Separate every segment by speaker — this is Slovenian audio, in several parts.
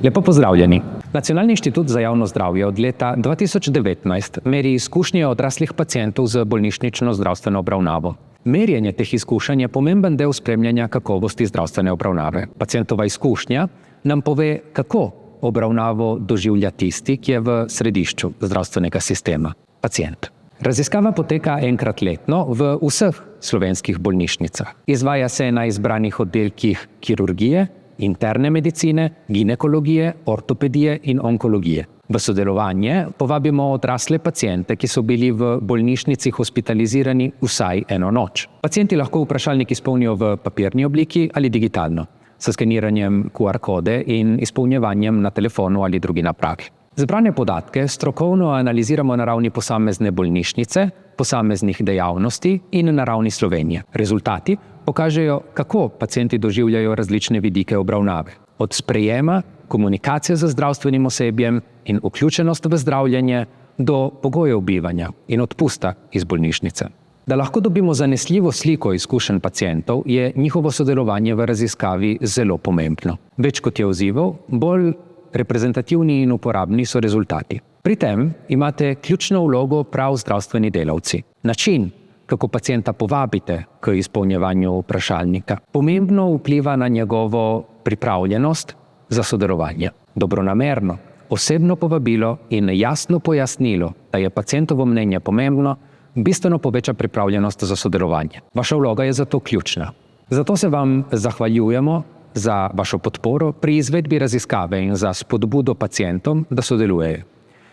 Speaker 1: Lepo pozdravljeni. Nacionalni inštitut za javno zdravje od leta 2019 meri izkušnje odraslih pacientov z bolnišnično zdravstveno obravnavo. Merjenje teh izkušenj je pomemben del spremljanja kakovosti zdravstvene obravnave. Pacientova izkušnja nam pove, kako obravnavo doživlja tisti, ki je v središču zdravstvenega sistema, pacient. Raziskava poteka enkrat letno v vseh slovenskih bolnišnicah. Izvaja se na izbranih oddelkih kirurgije, interne medicine, ginekologije, ortopedije in onkologije. V sodelovanje povabimo odrasle paciente, ki so bili v bolnišnici hospitalizirani vsaj eno noč. Pacienti lahko vprašalnik izpolnijo v papirni obliki ali digitalno, s skeniranjem QR kode in izpolnjevanjem na telefonu ali drugi napravi. Zbrane podatke strokovno analiziramo na ravni posamezne bolnišnice, posameznih dejavnosti in na ravni Slovenije. Rezultati pokažejo, kako pacienti doživljajo različne vidike obravnave. Od sprejema, komunikacije z zdravstvenim osebjem in vključenost v zdravljenje do pogojev bivanja in odpusta iz bolnišnice. Da lahko dobimo zanesljivo sliko izkušenj pacientov, je njihovo sodelovanje v raziskavi zelo pomembno. Več kot je odzivov, bolj reprezentativni in uporabni so rezultati. Pri tem imate ključno vlogo prav zdravstveni delavci. Način, kako pacienta povabite k izpolnjevanju vprašalnika, pomembno vpliva na njegovo pripravljenost za sodelovanje. Dobronamerno, osebno povabilo in jasno pojasnilo, da je pacientovo mnenje pomembno, bistveno poveča pripravljenost za sodelovanje. Vaša vloga je zato ključna. Zato se vam zahvaljujemo za vašo podporo pri izvedbi raziskave in za spodbudo pacientom, da sodelujejo.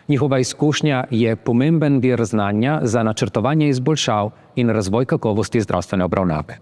Speaker 1: Njihova izkušnja je pomemben vir znanja za načrtovanje izboljšav in razvoj kakovosti zdravstvene obravnave.